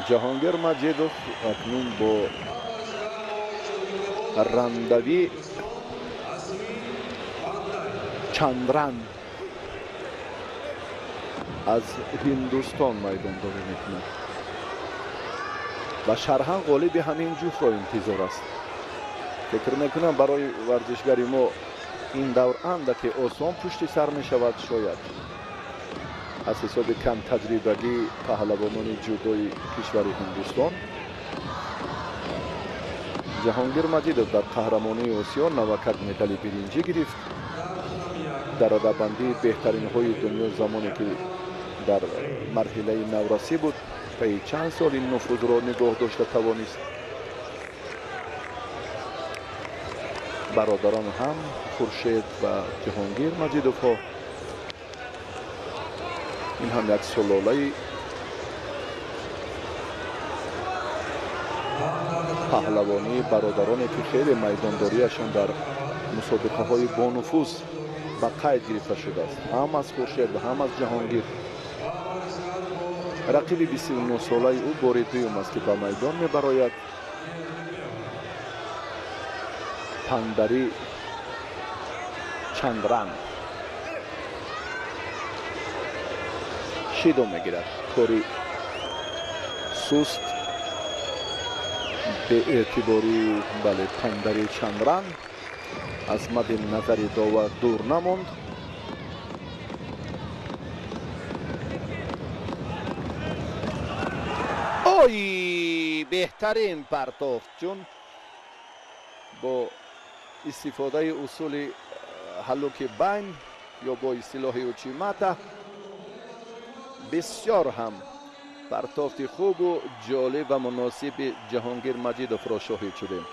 جهانگیر مجیدوف اکنون با راندوی چندران از هندوستان میدان داری میکند و شرحان غالب همین جفت را انتظار است. فکر میکنم برای ورزشگری ما این دور اندکی آسان پشت سر می شود. شاید از حساب کم تجربگی پهلوانان جودوی کشور هندوستان. جهانگیر مجیدوف در قهرمانی آسیا 91 مدال برنجی گرفت. در رده‌بندی بهترین های دنیا زمانی که در مرحله نورسی بود طی چند سال این نفوذ را نگاه داشته توانست. برادران هم خورشید و جهانگیر مجیدوف ها این هم یک سلاله پهلوانی برادرانی که خیلی میدانداریشان در مسابقه های با نفوذ با قید گرفته شده است. هم از خورشید و هم از جهانگیر. رقیب 29 ساله او بار دوم است که به میدان میبراید. پندری چندران شیدو میگیرد. کاری سوست به اعتباری بله پندری چندران از مد نظر داور دور نماند. اوی بهترین پرتافت چون با استفاده اصول هلوک بین یا با اصطلاح اوچیماتا بسیار هم پرتافت خوب و جالب و مناسب جهانگیر مجیدوف را شاهد شدیم.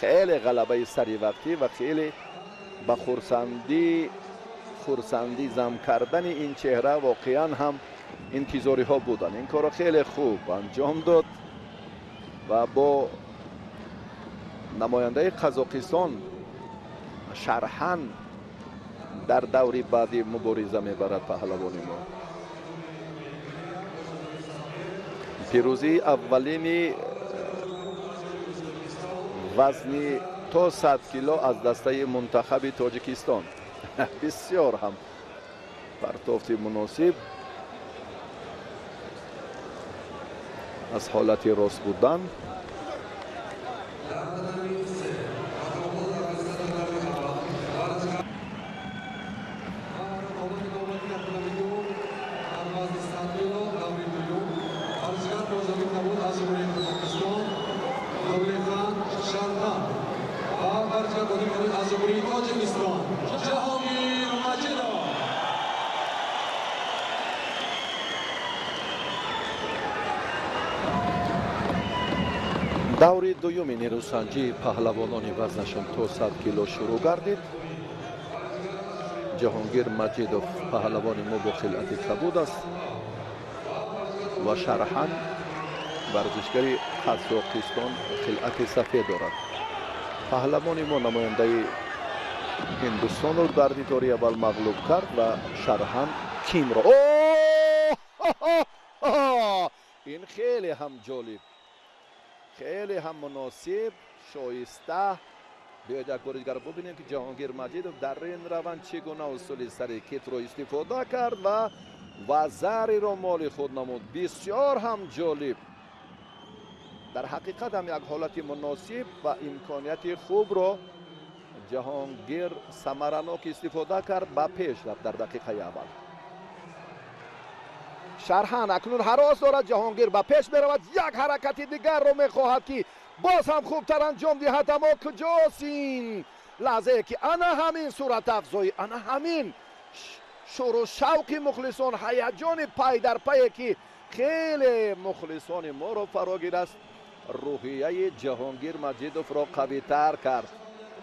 خیلی غلبه سری وقتی و خیلی با خورسندی زم کردن این چهره واقعا هم انتظاری ها بودن. این کار خیلی خوب انجام داد و با نماینده قزاقستان شرحان در دوری بعدی مبارزه میبرد پهلوانی ما. پیروزی اولین وزنی تا 100 کیلو از دسته منتخب تاجیکستان. بسیار هم پرتافت مناسب از حالت راست بودن. دوری دوم نیروسنجی پهلوانان وزنشان تا 100 کیلو شروع گردید. جهانگیر مجیدوف پهلوان ما با خلعت کبود است و شرحان ورزشگری قزاقستان خلعت سفید دارد. پهلوان ما نماینده هندوستان را در دیداری اول مغلوب کرد و شرحان کیم را این خیلی هم جالب، خیلی هم مناسب، شایسته. بیاید یک بار دیگر ببینیم که جهانگیر مجیدوف در این روند چگونه اصول سر کت را استفاده کرد و وزری را مال خود نمود. بسیار هم جالب. در حقیقت هم یک حالت مناسب و امکانیت خوب را جهانگیر ثمرناک استفاده کرد. با پیش رفت در دقیقه اول. شرحان اکنون هراس دارد. جهانگیر به پیش میرود. یک حرکت دیگر رو میخواهد که باز هم خوبتر انجام دهد. اما کجاست این لحظه که انا همین صورت افزایی، انا همین شور و شوق مخلصان، هیجان پای در پای که خیلی مخلصان ما رو فراگیر است، روحیه جهانگیر مجیدوف را قوی تر کرد.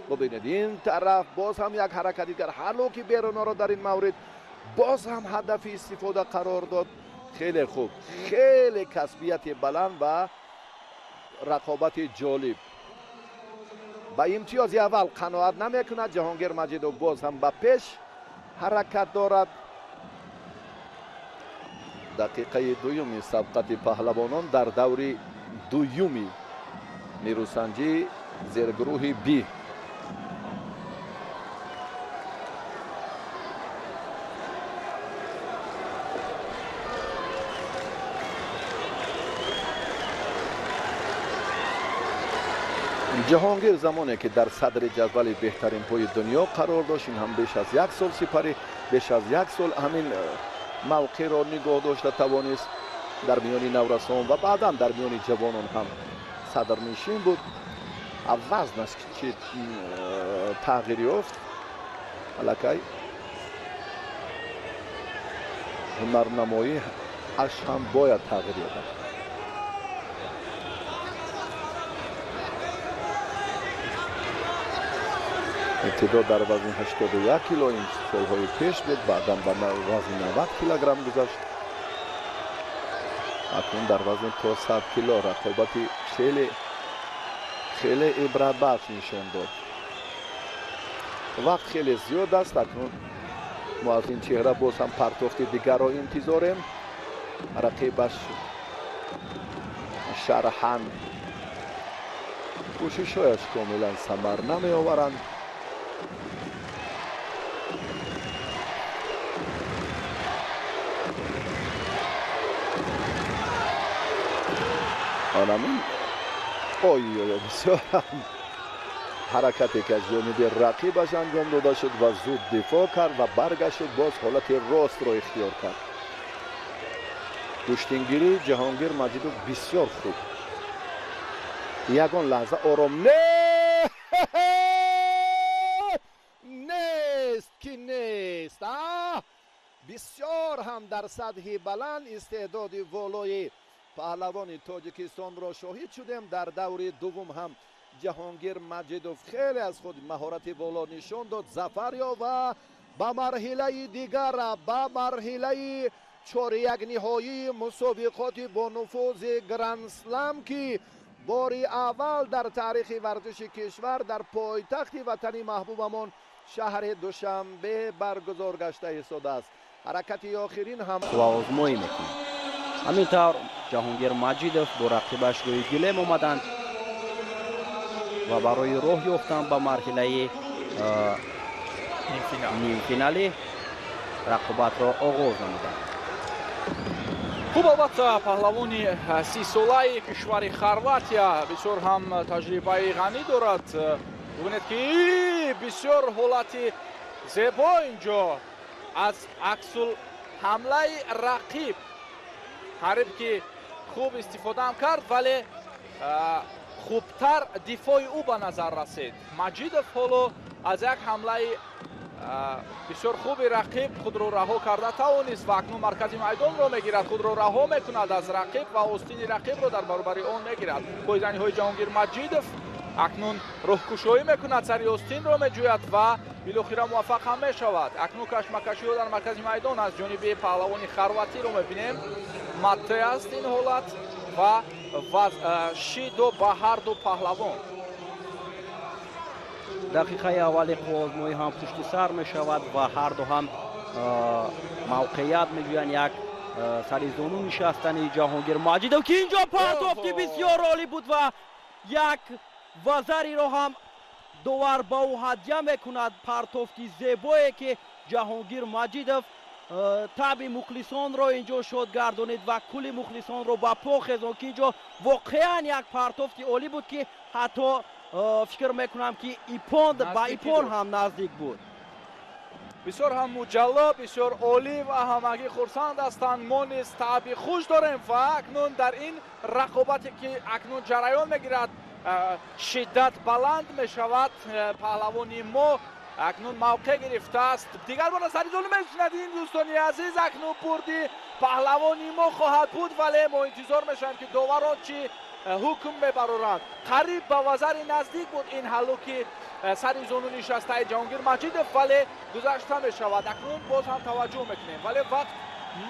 ببینید این طرف باز هم یک حرکت دیگر. هلوک بیرونا را در این مورد باز هم هدف استفاده قرار داد. خیلی خوب، خیلی کسبیت بلند و رقابت جالب. با امتیاز اول قناعت نمیکند. جهانگیر مجیدوف باز هم به پیش حرکت دارد. دقیقه دومی سبقت پهلوانان در دور دومی نیروسنجی زیرگروه بی. جهانگیر زمانی که در صدر جدول بهترین پای دنیا قرار داشت، این هم بیش از یک سال سپری، بیش از یک سال همین موقع را نگاه داشته توانست در میان نورسان و بعدا در میان جوانان هم صدر نشین بود. وزنش چه تغییری یافت، الکی هنرنمایی اش هم باید تغییر یابد. ابتدا در وزن 81 کیلو این سالهای پیش بود، بعدا به وزن 90 کیلوگرم گذشت. اکنون در وزن تا 100 کیلو رقابتی خیلی عبرت بخش نشان داد. وقت خیلی زیاد است. اکنون ما از این چهره باز هم پرتافت دیگر را انتظاریم. رقیبش شرحاً کوشش‌هایش کاملا ثمر نمی آورند. آنامین بسیار حرکتی که از جانب رقیبش انجام داده شد و زود دفاع کرد و برگشت باز حالت راست را اختیار کرد. کشتینگیری جهانگیر مجیدوف بسیار خوب. یگان لحظه آرام نیست که نیست. بسیار هم در سطح بلند استعداد والای پهلوان تاجیکستان را شاهد شدیم. در دور دوم هم جهانگیر مجیدوف خیلی از خود مهارت والا نشان داد، ظفر یافت و به مرحله دیگر، به مرحله چهارم نهایی مسابقات با نفوذ گرند اسلم که بار اول در تاریخ ورزش کشور در پایتخت وطنی محبوبمان شهر دوشنبه برگزار گشته ایستاده است. حرکت آخرین هم و آزمایی میکنه. همینطور جهانگیر مجیدوف با رقیبش روی گلیم آمدند و برای راه یافتن به مرحله نیم فینالی رقابت را آغاز نمودند. خوب، البته پهلوانی 30 ساله کشور خرواتیا بسیار هم تجربه غنی دارد. ببینید که بسیار حالت زیبا اینجا از عکس حمله رقیب که خوب استفاده هم کرد، ولی خوبتر دفاع او به نظر رسید. مجیدوف حالا از یک حمله بسیار خوبی رقیب خود را رها کرده توانست و اکنون مرکز میدان را میگیرد، خود را رها میکند از رقیب و آستین رقیب را در برابر آن میگیرد. پایزنی های جهانگیر مجیدوف اکنون راهکشایی میکند، سری آستین را میجوید و بالاخره موفق هم میشود. اکنون کشمکشی ها در مرکز میدان از جانب پهلوان خرواتی رو میبینیم. مته است این حالت و شیدو به هر دو پهلوان. دقیقه اولی آزمایی هم پشت سر می شود و هر دو هم موقعیت می جویند. یک سری زانو نشستن جهانگیر مجیدوف که اینجا پرتافتی بسیار عالی بود و یک وزری را هم دوار با او هدیه می کند. پرتافتی زیبایی که جهانگیر مجیدوف طبع مخلصان را اینجا شد گردانید و کل مخلصان را با پا خیزان که اینجا واقعا یک پرتافتی عالی بود که حتی فکر میکنم که به ایپان هم نزدیک بود. بسیار هم مجلل، بسیار عالی و همگی خرسند هستند. ما نیز طبع خوش داریم و اکنون در این رقابتی که اکنون جریان میگیرد شدت بلند می شود. پهلوانی ما اکنون موقع گرفته است. دیگر بار سری ظلم میشنید دوستان عزیز. اکنون بردی پهلوانی ما خواهد بود، ولی ما انتظار میشیم که داوران چی حکم میبرند. قریب به وزر نزدیک بود این حلو که سری زانو نشسته جهانگیر مجیدوف، ولی گذشته می شود. اکنون باز هم توجه میکنیم ولی وقت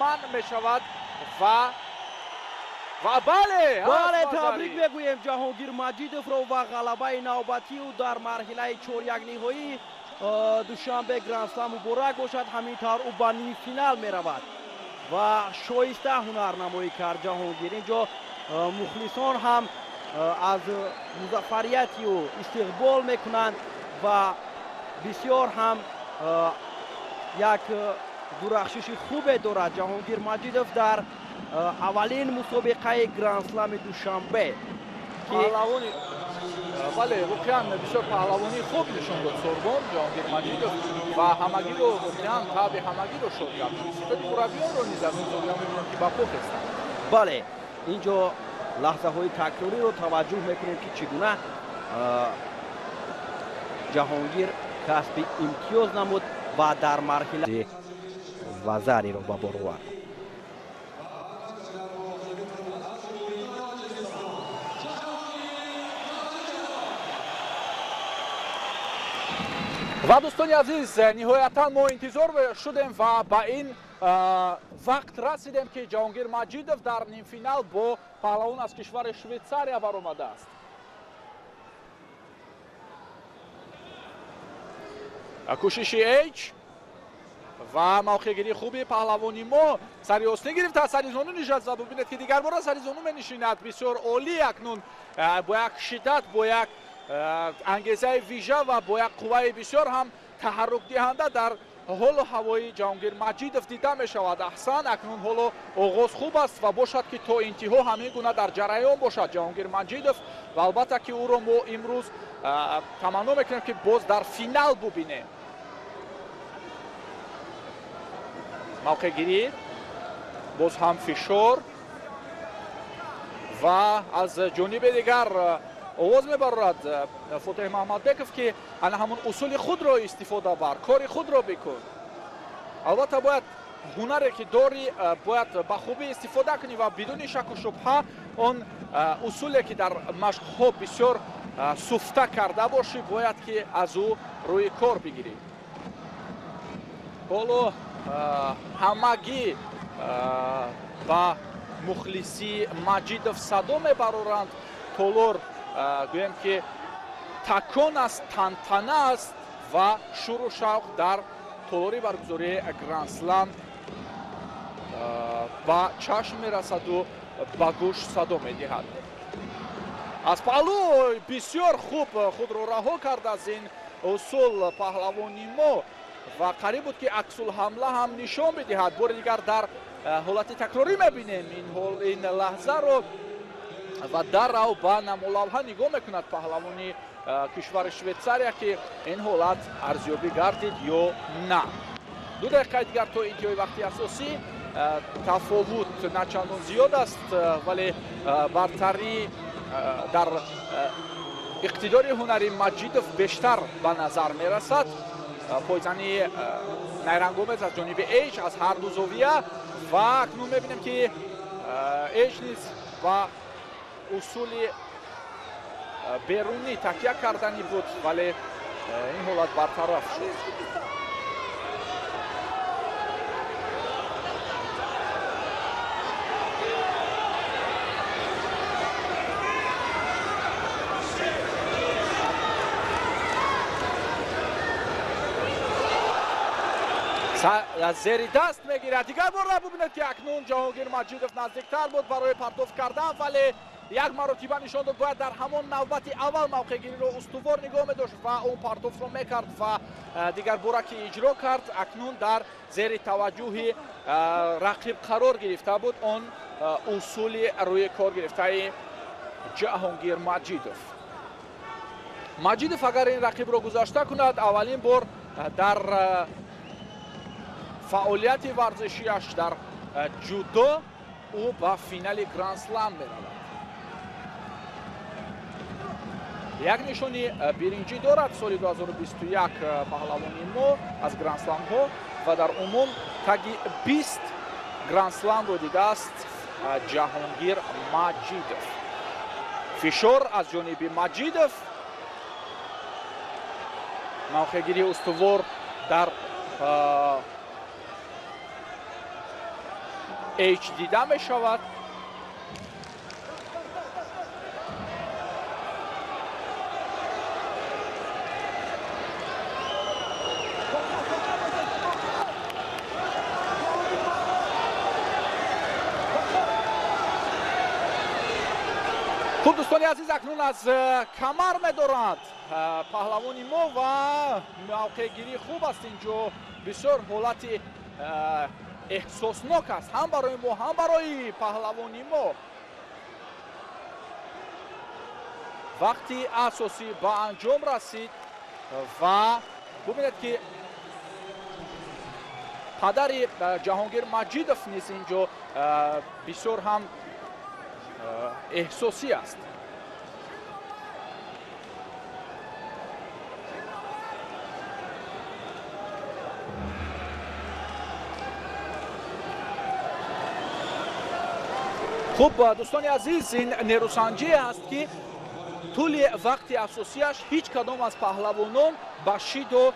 من می شود و بله تبریک میگوییم جهانگیر مجیدوف رو و غلبه نوبتی او در مرحله 4 نهایی دوشنبه گرند اسلم مبارک باشد. همینطور او به نیم فینال می رود. و شایسته هنرنمایی کرد جهانگیر. اینجا مخلصان هم از مظفریتی و استقبال میکنند و بسیار هم یک درخشش خوب دارد جهانگیر مجیدوف در اولین مسابقه گرند اسلم دوشنبه. پهلوانی بله واقعا بسیار پهلوانی خوب نشون داد سوربون جهانگیر مجیدوف و همگی رو واقعا تابع همگی رو شد کرد. ستاد مربیان رو نیز از این زاویه می‌بینیم که با پوک هستند. بله اینجا لحظه های تکراری رو توجه میکنیم که چگونه جهانگیر کسب امتیاز نمود و در مرحله وزری رو به بار آورد. و دوستان عزیز نهایتا ما انتظار شدیم و با این وقت رسیدیم که جهانگیر مجیدوف در نیم فینال با پهلوان از کشور شویتساریا برآمده است. کوشش ایچ و موقعگیری خوبی پهلوانی ما سری حسنی گرفت از سریزانو نشست و ببینید که دیگر بار سریزانو منشیند بسیار عالی اکنون با یک شدت با یک انگیزه ویژه و با یک قوه بسیار هم تحرک دهنده در حال و هوای جهانگیر مجیدوف دیده می شود. احسن اکنون حال و آغاز خوب است و باشد که تا انتها همین گونه در جریان باشد جهانگیر مجیدوف و البته که او را ما امروز تمنا میکنیم که باز در فینال ببینیم. موقع گیری باز هم فشار و از جانب دیگر آواز میبرد فتح محمدبکوف که انا همون اصول خود را استفاده بر کار خود را بکن. البته باید هنری که داری باید به خوبی استفاده کنی و بدون شک و شبهه اون اصولی که در مشق ها بسیار سفته کرده باشی باید که از او روی کار بگیری. حالا همگی با مخلصی مجیدوف صدا میبرند تولور گویم که تکان است تنتنه است و شور و شوق در تولوری برگزاری گرند اسلم با چشم میرسد و با گوش صدا میدهد. از پهلو بسیار خوب خود رو رها کرد از این اصول پهلوانی ما و قریب بود که عکس الحمله هم نشان بدهد. بار دیگر در حالت تکراری میبینیم این لحظه رو و در رو با نمولوها نگاه میکند پهلوانی کشور شویتساریا که این حالت ارزیابی گردید یا نه. 2 دقیقه دیگر تا انتهای وقتی اساسی تفاوت نه چندان زیاد است ولی برتری در اقتدار هنری مجیدوف بیشتر به نظر میرسد. پایزنی نیرنگ‌آمیز از جانب ایچ از هر دو زاویه و اکنون میبینیم که ایچ نیز و اصول بیرونی تکیه کردنی بود ولی این حالت برطرف شد. زیر دست میگیرد. دیگر بار را ببینید که اکنون جهانگیر مجیدوف نزدیکتر بود برای پرتاب کردن ولی یک مرتبه نشان داد باید در همان نوبت اول موقع گیری رو استوار نگاه می‌داشت و اون پرتاب رو میکرد و دیگر بار که اجرا کرد اکنون در زیر توجه رقیب قرار گرفته بود اون اصول روی کار گرفته جهانگیر مجیدوف اگر این رقیب رو گذاشته کند اولین بار در فعالیت ورزشیش در جودو او به فینال گرند اسلم میرود. یک نشانی برنجی دارد سال 2021 پهلوانی ما از گرند اسلم ها و در عموم تگی 20 گرند اسلم رو دیده است جهانگیر مجیدوف. فشار از جانب مجیدوف موقع گیری استوار در ایچ دیده می شود. خب دوستان عزیز اکنون از کمر می‌دارد پهلوانی ما و موقع گیری خوب است اینجا بسیار حالت احساسناک است هم برای ما هم برای پهلوانی ما وقتی اساسی با انجام رسید و ببینید که پدر جهانگیر مجیدوف نیز اینجا بسیار هم احساسی است. خب دوستان عزیز این نیروسنجی است که طول وقت اساسیش هیچ کدام از پهلوانان به شیدو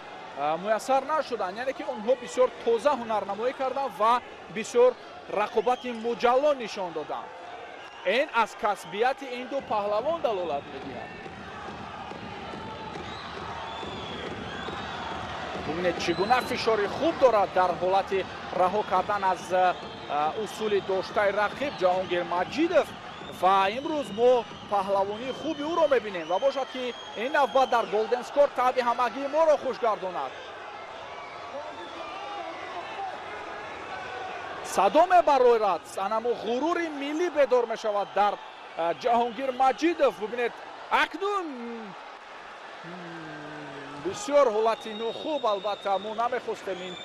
میسر نشدند، یعنی که اونها بسیار تازه هنرنمایی کردند و بسیار رقابت مجلا نشان دادند. این از کسبیت این دو پهلوان دلالت می‌دهد. ببینید چگونه فشاری خوب دارد در حالت رها کردن از اصول داشته رقیب جهانگیر مجیدوف و امروز ما پهلوانی خوبی او را می‌بینیم و باشد که این نوبت در گلدن اسکور تابع همگی ما را خوشگرداند. صدا می‌برآید، انما غرور ملی بیدار می‌شود در جهانگیر مجیدوف. ببینید اکنون بسیار حالتی خوب، البته ما نمی‌خواستیم این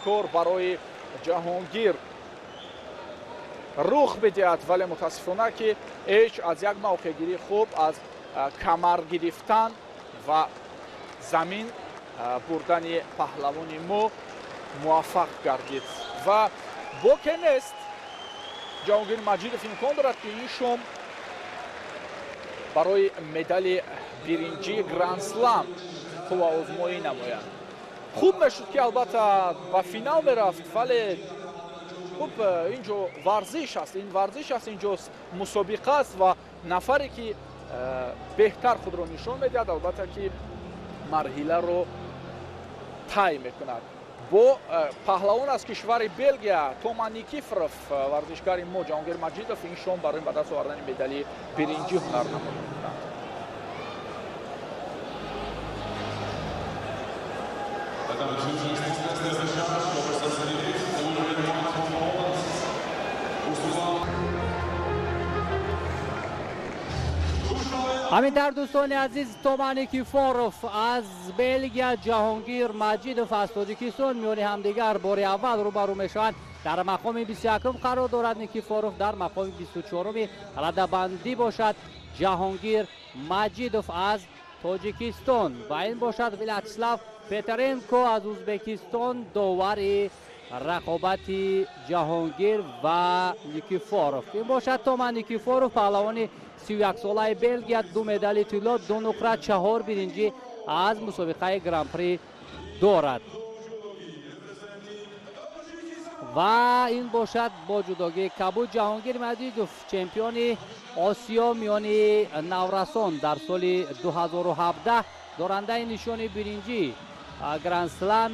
کار برای جهانگیر رخ بدهد ولی متاسفانه که هیچ از یک موقعگیری خوب از کمر گرفتن و زمین بردن پهلوانی ما موفق گردید و باقی نیست. جهانگیر مجیدوف امکان دارد که این شام برای مدال برنجی گرند اسلم خوب آزمایی نماید. خوب میشد که البته به فینال میرفت ولی خب اینجا ورزش است، این ورزش است، اینجا مسابقه است و نفری که بهتر خود را نشان میدهد البته که مرحله رو طی میکند. با پهلوان از کشور بلژیا توما نیکیفروف ورزشکار ما جهانگیر مجیدوف این شام برای به دست آوردن مدال برنجی هنرنمایی می‌کند. همینطور دوستان عزیز توما نیکیفوروف از بلژیا، جهانگیر مجیدوف از تاجیکستان میان همدیگر بار اول روبرو میشوند. در مقام 21 قرار دارد نیکیفوروف، در مقام 24 رده‌بندی باشد جهانگیر مجیدوف از تاجیکستان و این باشد ولادیسلاو پترنکو از ازبکستان داور رقابت جهانگیر و نیکیفوروف. این باشد توما نیکیفوروف پهلوان 31 ساله بلژیا، 2 مدال طلا، 2 نقره، 4 برنجی از مسابقه گرند پری دارد و این باشد با جداگی کبود جهانگیر مجیدوف چمپیون آسیا میان نورسان در سال 2017 دارنده نشان برنجی گرند اسلم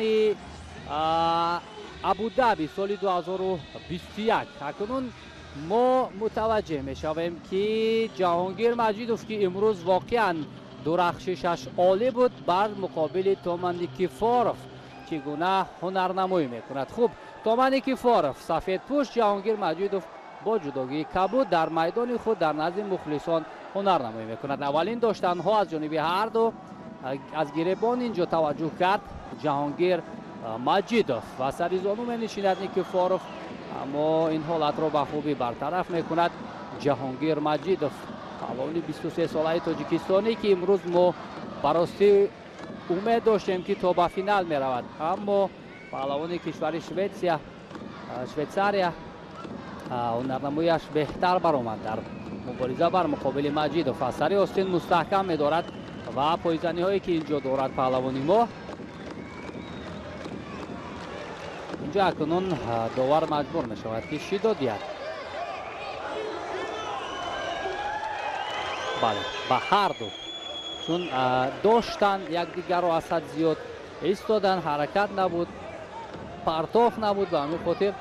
ابودابی سال 2021. اکنون ما متوجه میشویم که جهانگیر مجیدوف که امروز واقعا درخششش عالی بود بر مقابل توما نیکیفوروف چگونه هنرنمایی میکند. خوب توما نیکیفوروف سفید پوش، جهانگیر مجیدوف با جداگی کبود در میدان خود در نزد مخلصان هنرنمایی میکند. اولین داشتن ها از جانب هر دو از گریبان اینجا توجه کرد جهانگیر مجیدوف و سری زانو می‌نشیند نیکیفوروف، اما این حالت را به خوبی برطرف میکند جهانگیر مجیدوف پهلوان 23 ساله تاجیکستانی که امروز ما براستی امید داشتیم که تا به فینال میرود، اما پهلوان کشور شویتزاریا هنرنماییش بهتر برآمد در مبارزه بر مقابل مجیدوف. از سری آستین مستحکم می‌دارد و پایزنی هایی که اینجا دارد پهلوانی ما. اینجا اکنون داور مجبور می شود که شیدو دید. بله به هر دو چون داشتن یک دیگر رو از حد زیاد ایستادن، حرکت نبود، پرتاف نبود، به همین خاطر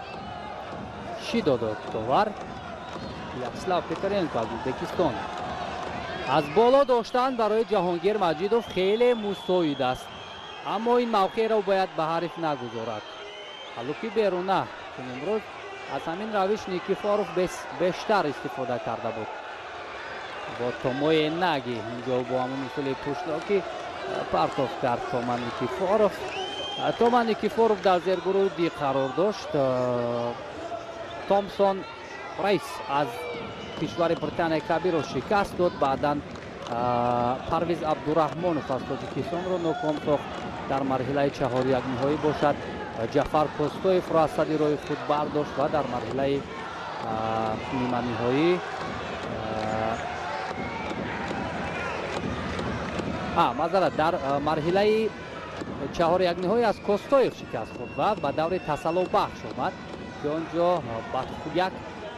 شیدو داد داور ولادیسلاو پترنکو از ازبکستان. از بالا داشتن برای جهانگیر مجیدوف خیلی مساعد است، اما این موقع را باید به حریف نگذارد. حالا که بیرونه چون امروز از همین روش نیکیفوروف بیشتر استفاده کرده بود با تومای نگی اینجا با همون مثل پشتاکی پرتاف کرد تومان نیکیفوروف در زیر گروه دی قرار داشت. تومسون رئیس از کشور بریتانیا کبیر رو شکست داد. بعدا پرویز عبدالرحمانوف از تاجیکستان رو ناکام ساخت در مرحله چهار یک نهایی باشد. جعفر کوستویف را از صدر روی خود برداشت و در مرحله نیمه نهایی در مرحله چهار یک نهایی از کوستویف شکست خورد و به دور تسلو بخش آمد که آنجا یک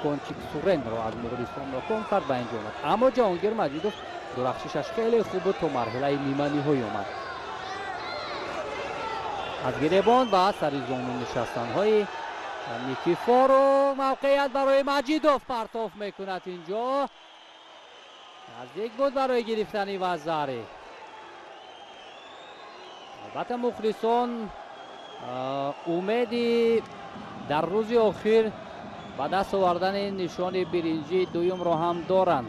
کنچیک سورن را از مغولستان ناکام کرد به اینجا آمد. اما جهانگیر مجیدوف درخششش خیلی خوب بود تا مرحله نیمه نهایی آمد. از گریبان و سر زانو نشستن های نیکیفوروف موقعیت برای مجیدوف پرتاف میکند. اینجا نزدیک بود برای گرفتن وزاری. البته مخلصان امیدی در روز آخر به دست آوردن نشان برنجی دوم را هم دارند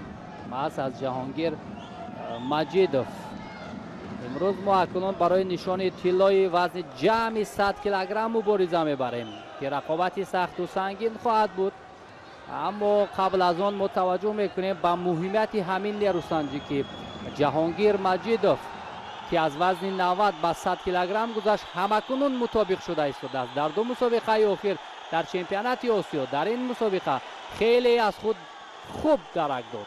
از جهانگیر مجیدوف. امروز ما اکنون برای نشان طلای وزن جمعی 100 کیلوگرم مبارزه میبریم که رقابتی سخت و سنگین خواهد بود، اما قبل از آن متوجه میکنیم به مهمیت همین نیروسنجی که جهانگیر مجیدوف که از وزن 90 به 100 کیلوگرم گذشت همکنون مطابق شده است. در دو مسابقه اخیر در چمپیونات آسیا در این مسابقه خیلی از خود خوب درک داد.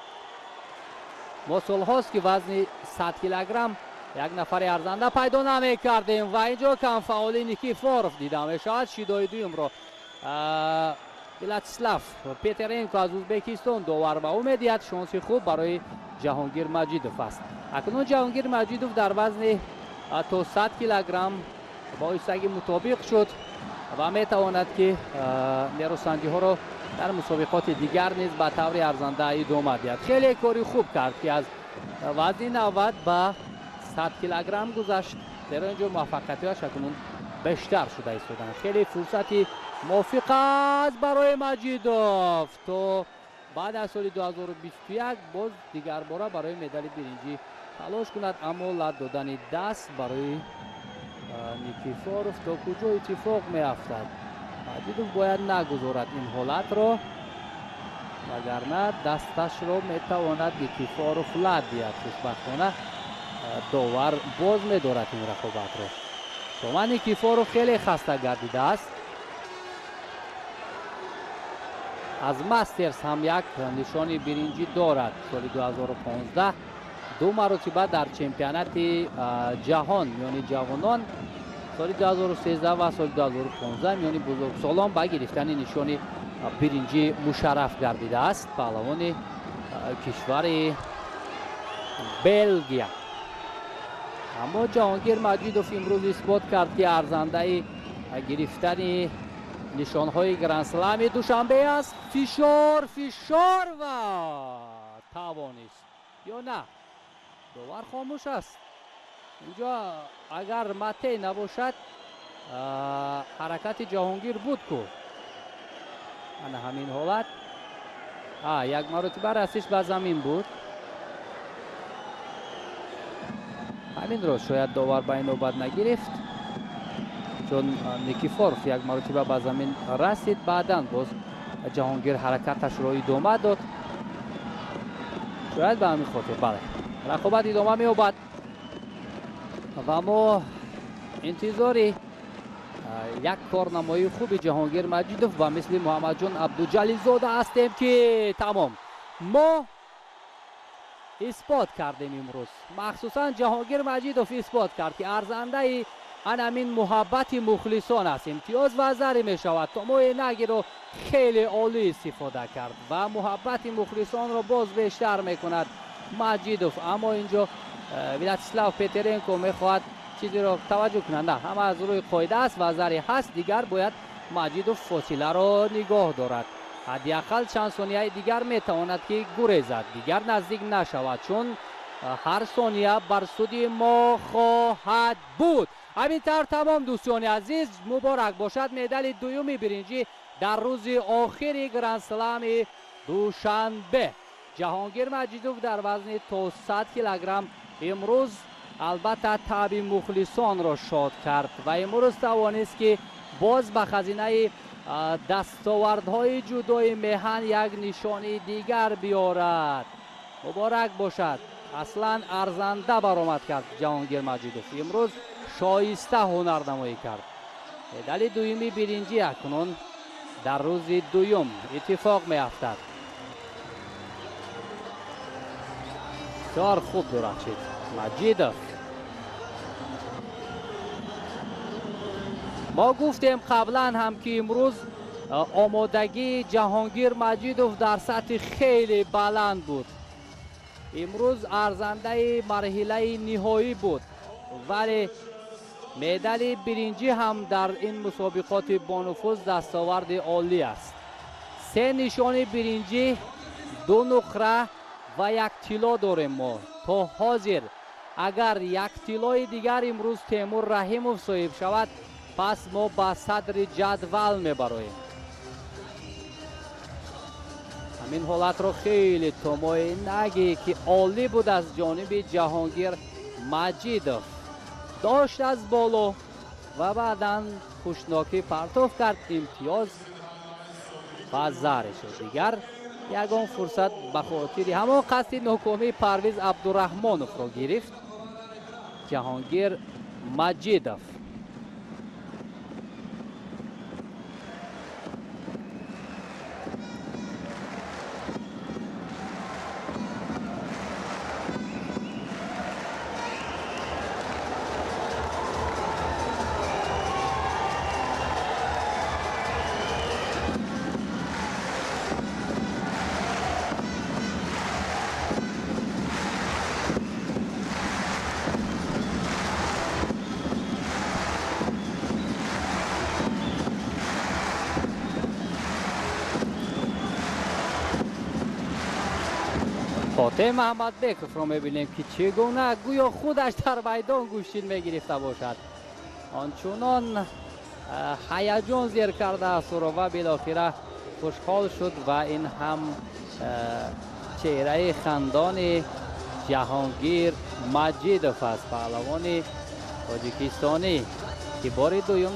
ما سالهاست که وزن 100 کیلوگرم یک نفر ارزنده پیدا نمی کردیم و اینجا کم فعالی نیکیفوروف دیده می شود. شیدای دویم را ولادیسلاو پیترنکو از ازبکستان داور به امیدیت شانسی خوب برای جهانگیر مجیدوف است. اکنون جهانگیر مجیدوف در وزن تا 100 کیلوگرم با ایستگی مطابق شد و می تواند که نیروسنجی ها را در مسابقات دیگر نیز به طور ارزنده ادامه دهد. خیلی کاری خوب کرد که از وزن 90 به 100 کیلوگرم گذشت. در اینجا موفقیتش اکنون بیشتر شده است. خیلی فرصتی موفق است برای مجیدوف تو بعد از سال 2021 باز دیگر باره برای مدال برنجی تلاش کند، اما لط دادن دست برای نیکیفوروف تا کجا اتفاق می افتد. مجیدوف باید نگذارد این حالت را وگرنه دستش را می تواند نیکیفوروف لط دهد. خوشبختانه داور باز می دارد این رقابت را. تومان نیکیفوروف خیلی خسته گردیده است. از ماسترز هم یک نشانی برنجی دارد. سال 2015 دو مرتبه در چمپیونات جهان میان جوانان سال 2013 و سال 2015 میان بزرگسالان به گرفتن نشان برنجی مشرف گردیده است. پهلوان کشور بلژیم. اما جهانگیر مجیدوف امروز اثبات کرد که ارزنده گرفتن نشانهای گرند اسلم دوشنبه است. فشار و توانست یا نه داور خاموش است. اینجا اگر مته نباشد حرکت جهانگیر بود کو انا همین حالت یک مرتبه رسیش به زمین بود. همین رو شاید داور به این نوبت نگرفت چون نیکیفوروف یک مرتبه به زمین رسید، بعدا باز جهانگیر حرکتش رو ادامه داد. شاید به همین خاطر بله رقابت ادامه می‌یابد و ما انتظاری یک کارنمایی خوب جهانگیر مجیدوف و مثل محمد جان عبدالجلیل زاده هستیم که تمام ما اثبات کردیم. امروز مخصوصا جهانگیر مجیدوف اثبات کرد که ارزنده همین محبت مخلصان است. امتیاز وزری می شود. تومای نگی رو خیلی عالی استفاده کرد و محبت مخلصان رو باز بیشتر می کند مجیدوف. اما اینجا ولادیسلاو پیترنکو می خواهد چیزی رو توجه کنند. نه همه از روی قاعده است، وزری هست، دیگر باید مجیدوف فاصله رو نگاه دارد. حداقل چند ثانیه دیگر میتواند که گریزد، دیگر نزدیک نشود، چون هر ثانیه بر سودی ما خواهد بود. همینطور تمام دوستان عزیز، مبارک باشد مدال دوم برنجی در روز آخری گرند سلام دوشنبه. جهانگیر مجیدوف در وزن تا 100 کیلوگرم امروز البته طبع مخلصان را شاد کرد و امروز توانست که باز به خزینه دستاوردهای جدای میهن یک نشانی دیگر بیارد. مبارک باشد. اصلا ارزنده برآمد کرد جهانگیر مجیدوف، امروز شایسته هنرنمایی کرد. مدال دومی برنجی اکنون در روز دوم اتفاق میافتد. بسیار خوب درخشید مجیدوف. ما گفتیم قبلا هم که امروز آمادگی جهانگیر مجیدوف در سطح خیلی بلند بود. امروز ارزنده مرحله نهایی بود، ولی مدال برنجی هم در این مسابقات بانفوذ دستاورد عالی است. 3 نشان برنجی، 2 نقره و 1 طلا داریم ما تا حاضر. اگر 1 طلای دیگر امروز تیمور رحیموف صاحب شود، پس ما به صدر جدول میبریم. همین حالت را خیلی تمایل‌نگی که عالی بود از جانب جهانگیر مجیدوف داشت از بالا و بعداً خوشناکی پرتاب کرد، امتیاز و زهر شد. دیگر یگان فرصت به خاطر همان قصد ناکامی پرویز عبدالرحمانوف را گرفت جهانگیر مجیدوف. فاتح محمد بیکوف را میبینیم که چگونه گویا خودش در میدان گوشین میگرفته باشد، آنچنان هیجان زیر کرده است و بالاخره خوشحال شد و این هم چهره خندان جهانگیر مجیدوف است، پهلوان تاجیکستانی که بار دوم